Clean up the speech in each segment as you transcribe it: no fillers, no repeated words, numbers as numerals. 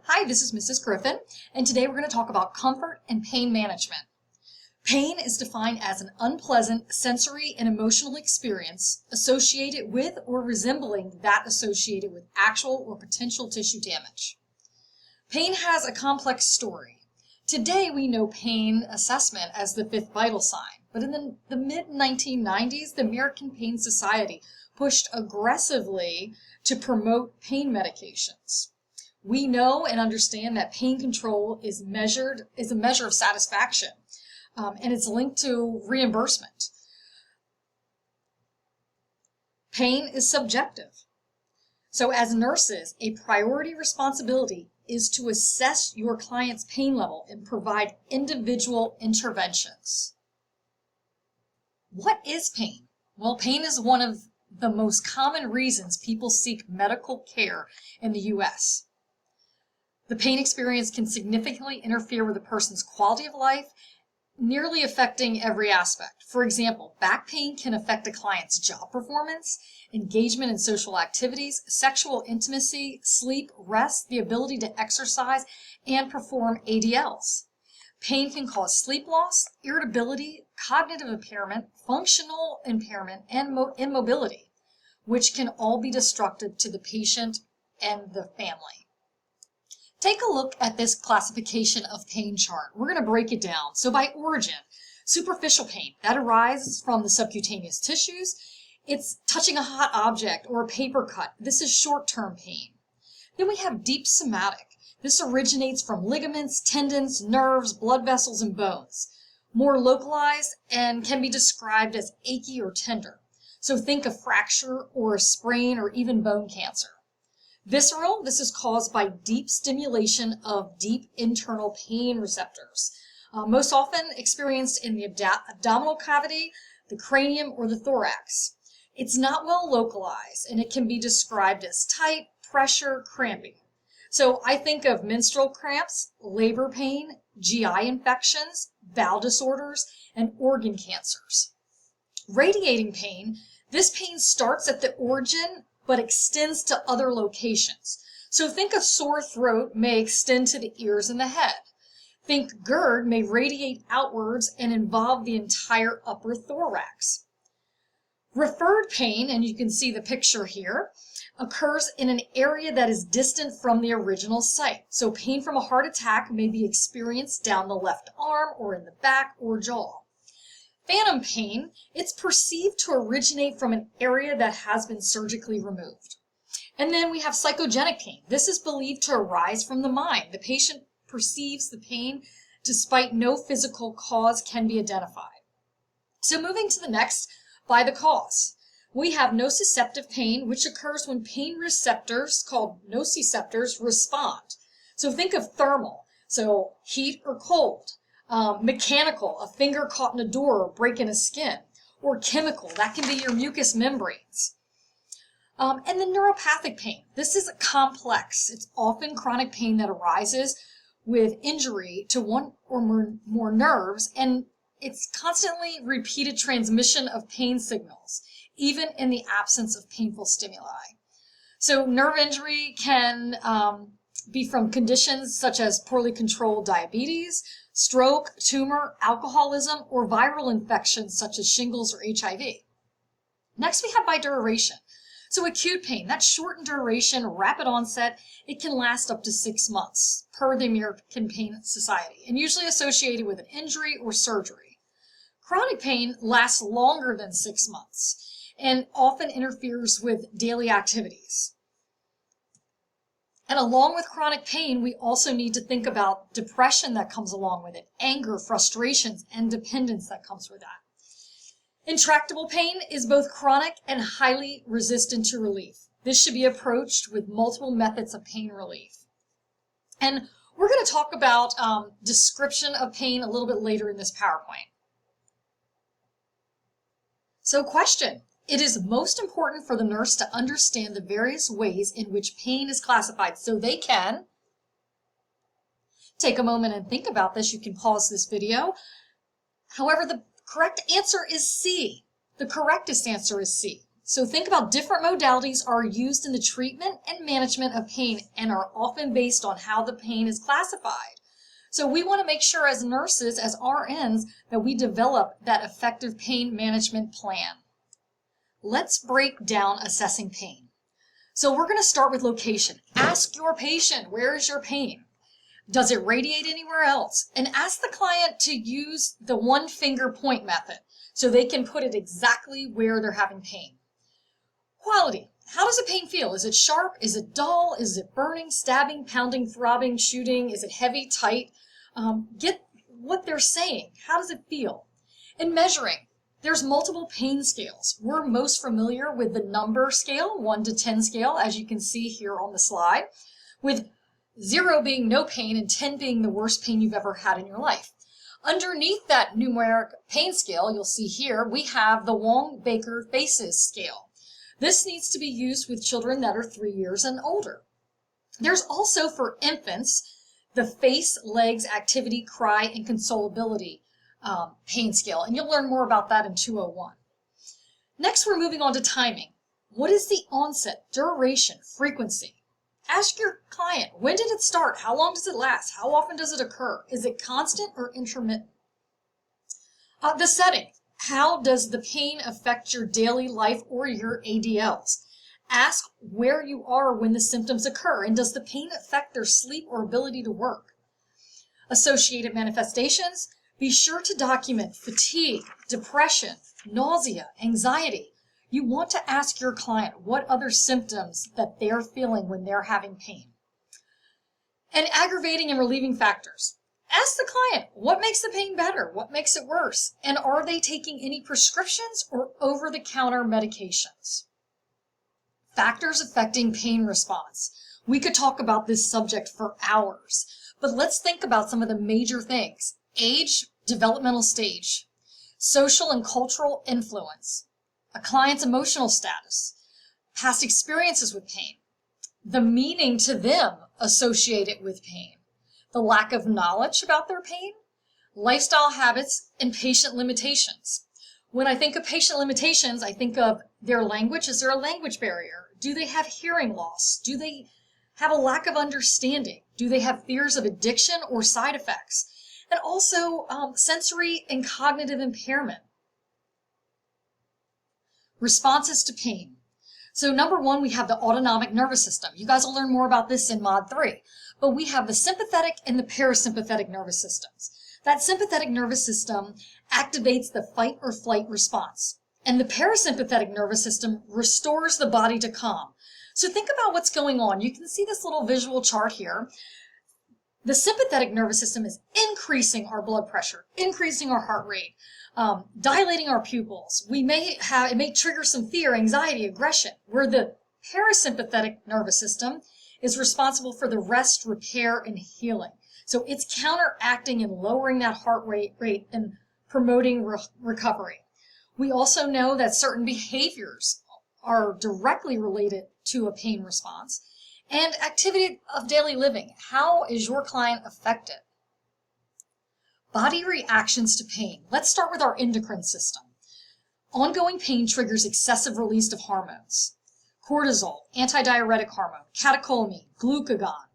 Hi, this is Mrs. Griffin, and today we're going to talk about comfort and pain management. Pain is defined as an unpleasant sensory and emotional experience associated with or resembling that associated with actual or potential tissue damage. Pain has a complex story. Today we know pain assessment as the fifth vital sign, but in the mid-1990s, the American Pain Society pushed aggressively to promote pain medications. We know and understand that pain control is a measure of satisfaction, and it's linked to reimbursement. Pain is subjective. So as nurses, a priority responsibility is to assess your client's pain level and provide individual interventions. What is pain? Well, pain is one of the most common reasons people seek medical care in the U.S. The pain experience can significantly interfere with a person's quality of life, nearly affecting every aspect. For example, back pain can affect a client's job performance, engagement in social activities, sexual intimacy, sleep, rest, the ability to exercise, and perform ADLs. Pain can cause sleep loss, irritability, cognitive impairment, functional impairment, and immobility, which can all be destructive to the patient and the family. Take a look at this classification of pain chart. We're going to break it down. So by origin, superficial pain, that arises from the subcutaneous tissues. It's touching a hot object or a paper cut. This is short-term pain. Then we have deep somatic. This originates from ligaments, tendons, nerves, blood vessels, and bones. More localized and can be described as achy or tender. So think a fracture or a sprain or even bone cancer. Visceral, this is caused by deep stimulation of deep internal pain receptors, most often experienced in the abdominal cavity, the cranium, or the thorax. It's not well localized, and it can be described as tight, pressure, cramping. So I think of menstrual cramps, labor pain, GI infections, bowel disorders, and organ cancers. Radiating pain, this pain starts at the origin but extends to other locations. So think a sore throat may extend to the ears and the head. Think GERD may radiate outwards and involve the entire upper thorax. Referred pain, and you can see the picture here, occurs in an area that is distant from the original site. So pain from a heart attack may be experienced down the left arm or in the back or jaw. Phantom pain, it's perceived to originate from an area that has been surgically removed. And then we have psychogenic pain. This is believed to arise from the mind. The patient perceives the pain despite no physical cause can be identified. So moving to the next, by the cause. We have nociceptive pain, which occurs when pain receptors, called nociceptors, respond. So think of thermal, so heat or cold. Mechanical, a finger caught in a door or breaking a skin, or chemical, that can be your mucous membranes. And then neuropathic pain. This is complex. It's often chronic pain that arises with injury to one or more nerves, and it's constantly repeated transmission of pain signals, even in the absence of painful stimuli. So nerve injury can be from conditions such as poorly controlled diabetes, stroke, tumor, alcoholism, or viral infections such as shingles or HIV. Next, we have by duration. So acute pain, that's short in duration, rapid onset. It can last up to 6 months, per the American Pain Society, and usually associated with an injury or surgery. Chronic pain lasts longer than 6 months and often interferes with daily activities. And along with chronic pain, we also need to think about depression that comes along with it, anger, frustrations, and dependence that comes with that. Intractable pain is both chronic and highly resistant to relief. This should be approached with multiple methods of pain relief. And we're going to talk about description of pain a little bit later in this PowerPoint. So question. It is most important for the nurse to understand the various ways in which pain is classified so they can take a moment and think about this. You can pause this video. However, the correct answer is C. The correctest answer is C. So think about different modalities are used in the treatment and management of pain and are often based on how the pain is classified. So we want to make sure as nurses, as RNs, that we develop that effective pain management plan. Let's break down assessing pain. So we're going to start with location. Ask your patient, where is your pain? Does it radiate anywhere else? And ask the client to use the one finger point method so they can put it exactly where they're having pain. Quality. How does the pain feel? Is it sharp? Is it dull? Is it burning, stabbing, pounding, throbbing, shooting? Is it heavy, tight? Get what they're saying. How does it feel? And measuring. There's multiple pain scales. We're most familiar with the number scale, 1 to 10 scale, as you can see here on the slide, with 0 being no pain and 10 being the worst pain you've ever had in your life. Underneath that numeric pain scale, you'll see here, we have the Wong-Baker Faces scale. This needs to be used with children that are 3 years and older. There's also, for infants, the face, legs, activity, cry, and consolability pain scale, and you'll learn more about that in 201. Next, we're moving on to timing. What is the onset, duration, frequency? Ask your client, when did it start? How long does it last? How often does it occur? Is it constant or intermittent? The setting. How does the pain affect your daily life or your ADLs? Ask where you are when the symptoms occur, and does the pain affect their sleep or ability to work? Associated manifestations. Be sure to document fatigue, depression, nausea, anxiety. You want to ask your client what other symptoms that they're feeling when they're having pain. And aggravating and relieving factors. Ask the client, what makes the pain better? What makes it worse? And are they taking any prescriptions or over-the-counter medications? Factors affecting pain response. We could talk about this subject for hours, but let's think about some of the major things. Age, developmental stage, social and cultural influence, a client's emotional status, past experiences with pain, the meaning to them associated with pain, the lack of knowledge about their pain, lifestyle habits, and patient limitations. When I think of patient limitations, I think of their language. Is there a language barrier? Do they have hearing loss? Do they have a lack of understanding? Do they have fears of addiction or side effects? And also sensory and cognitive impairment. Responses to pain. So number one, we have the autonomic nervous system. You guys will learn more about this in Mod 3. But we have the sympathetic and the parasympathetic nervous systems. That sympathetic nervous system activates the fight or flight response. And the parasympathetic nervous system restores the body to calm. So think about what's going on. You can see this little visual chart here. The sympathetic nervous system is increasing our blood pressure, increasing our heart rate, dilating our pupils. It may trigger some fear, anxiety, aggression, where the parasympathetic nervous system is responsible for the rest, repair, and healing. So it's counteracting and lowering that heart rate and promoting recovery. We also know that certain behaviors are directly related to a pain response. And activity of daily living. How is your client affected? Body reactions to pain. Let's start with our endocrine system. Ongoing pain triggers excessive release of hormones. Cortisol, antidiuretic hormone, catecholamine, glucagon.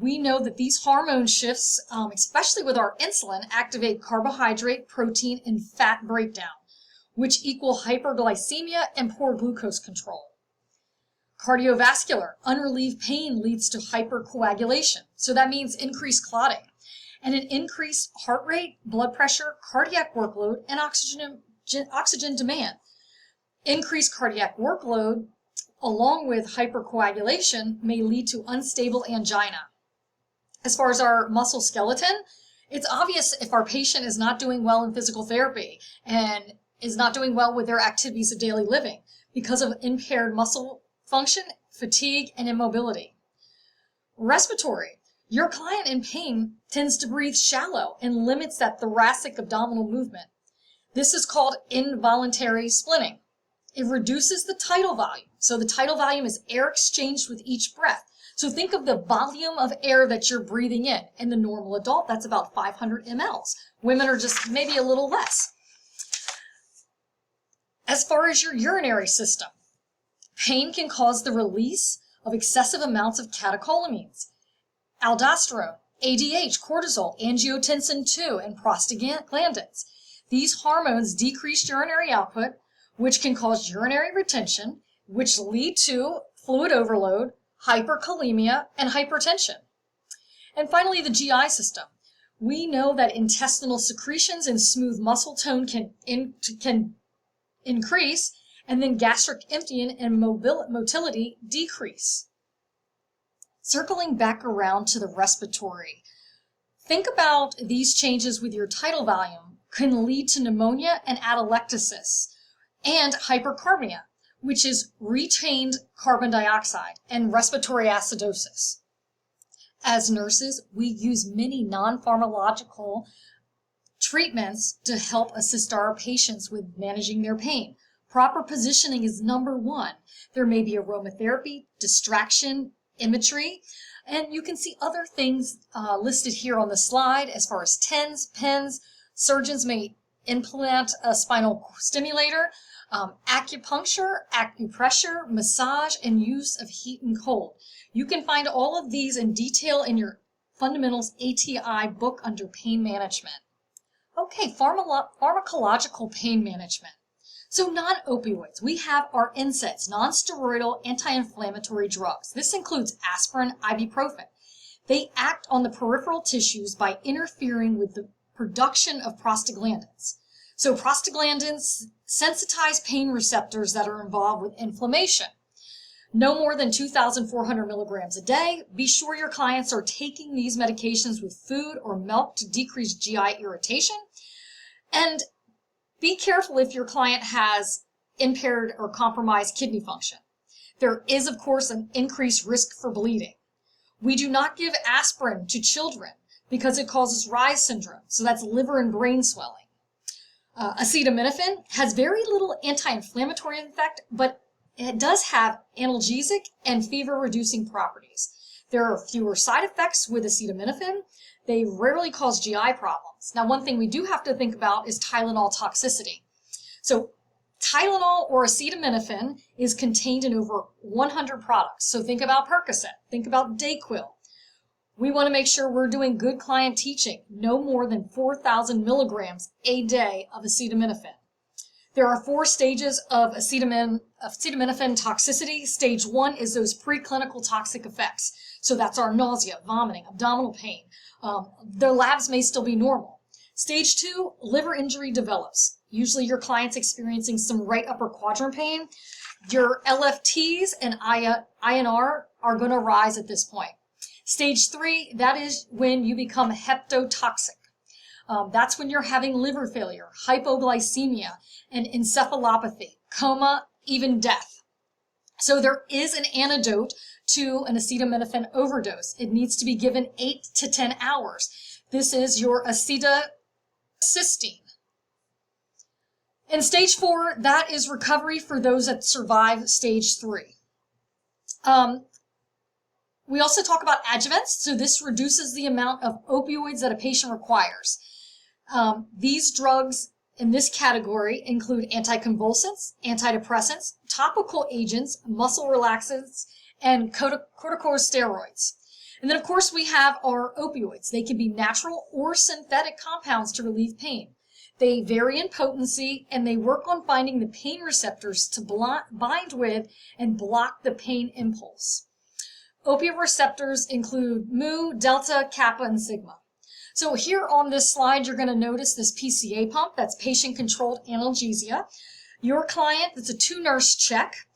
We know that these hormone shifts, especially with our insulin, activate carbohydrate, protein, and fat breakdown, which equal hyperglycemia and poor glucose control. Cardiovascular, unrelieved pain leads to hypercoagulation. So that means increased clotting. And an increased heart rate, blood pressure, cardiac workload, and oxygen demand. Increased cardiac workload, along with hypercoagulation, may lead to unstable angina. As far as our muscle skeleton, it's obvious if our patient is not doing well in physical therapy and is not doing well with their activities of daily living because of impaired muscle function, fatigue, and immobility. Respiratory. Your client in pain tends to breathe shallow and limits that thoracic abdominal movement. This is called involuntary splinting. It reduces the tidal volume. So the tidal volume is air exchanged with each breath. So think of the volume of air that you're breathing in. In the normal adult, that's about 500 mLs. Women are just maybe a little less. As far as your urinary system, pain can cause the release of excessive amounts of catecholamines, aldosterone, ADH, cortisol, angiotensin II, and prostaglandins. These hormones decrease urinary output, which can cause urinary retention, which lead to fluid overload, hyperkalemia, and hypertension. And finally, the GI system. We know that intestinal secretions and smooth muscle tone can increase, and then gastric emptying and motility decrease. Circling back around to the respiratory, think about these changes with your tidal volume can lead to pneumonia and atelectasis, and hypercarbia, which is retained carbon dioxide, and respiratory acidosis. As nurses, we use many non-pharmacological treatments to help assist our patients with managing their pain. Proper positioning is number one. There may be aromatherapy, distraction, imagery, and you can see other things listed here on the slide as far as TENS, PENS. Surgeons may implant a spinal stimulator, acupuncture, acupressure, massage, and use of heat and cold. You can find all of these in detail in your Fundamentals ATI book under pain management. Okay, pharmacological pain management. So non-opioids, we have our NSAIDs, non-steroidal anti-inflammatory drugs. This includes aspirin, ibuprofen. They act on the peripheral tissues by interfering with the production of prostaglandins. So prostaglandins sensitize pain receptors that are involved with inflammation. No more than 2,400 milligrams a day. Be sure your clients are taking these medications with food or milk to decrease GI irritation. And be careful if your client has impaired or compromised kidney function. There is, of course, an increased risk for bleeding. We do not give aspirin to children because it causes Reye's syndrome, so that's liver and brain swelling. Acetaminophen has very little anti-inflammatory effect, but it does have analgesic and fever-reducing properties. There are fewer side effects with acetaminophen. They rarely cause GI problems. Now, one thing we do have to think about is Tylenol toxicity. So Tylenol or acetaminophen is contained in over 100 products. So think about Percocet, think about Dayquil. We want to make sure we're doing good client teaching, no more than 4,000 milligrams a day of acetaminophen. There are 4 stages of acetaminophen toxicity. Stage 1 is those preclinical toxic effects. So that's our nausea, vomiting, abdominal pain. The labs may still be normal. Stage 2, liver injury develops. Usually your client's experiencing some right upper quadrant pain. Your LFTs and INR are going to rise at this point. Stage 3, that is when you become hepatotoxic. That's when you're having liver failure, hypoglycemia, and encephalopathy, coma, even death. So there is an antidote to an acetaminophen overdose. It needs to be given 8 to 10 hours. This is your acetylcysteine. In stage 4, that is recovery for those that survive stage 3. We also talk about adjuvants. So this reduces the amount of opioids that a patient requires. These drugs in this category include anticonvulsants, antidepressants, topical agents, muscle relaxants, and corticosteroids. And then, of course, we have our opioids. They can be natural or synthetic compounds to relieve pain. They vary in potency, and they work on finding the pain receptors to bind with and block the pain impulse. Opioid receptors include mu, delta, kappa, and sigma. So here on this slide, you're going to notice this PCA pump. That's patient-controlled analgesia. Your client, it's a 2-nurse check.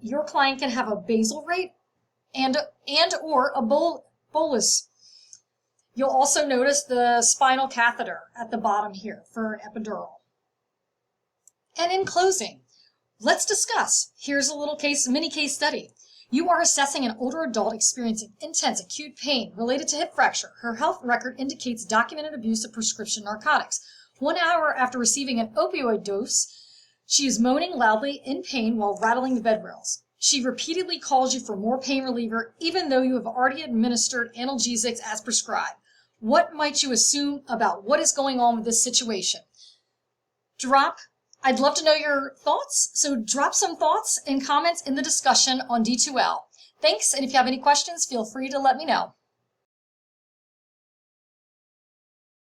Your client can have a basal rate and or a bolus. You'll also notice the spinal catheter at the bottom here for an epidural. And in closing, let's discuss. Here's a little mini case study. You are assessing an older adult experiencing intense acute pain related to hip fracture. Her health record indicates documented abuse of prescription narcotics. 1 hour after receiving an opioid dose, she is moaning loudly in pain while rattling the bed rails. She repeatedly calls you for more pain reliever, even though you have already administered analgesics as prescribed. What might you assume about what is going on with this situation? Drop I'd love to know your thoughts, so drop some thoughts and comments in the discussion on D2L. Thanks, and if you have any questions, feel free to let me know.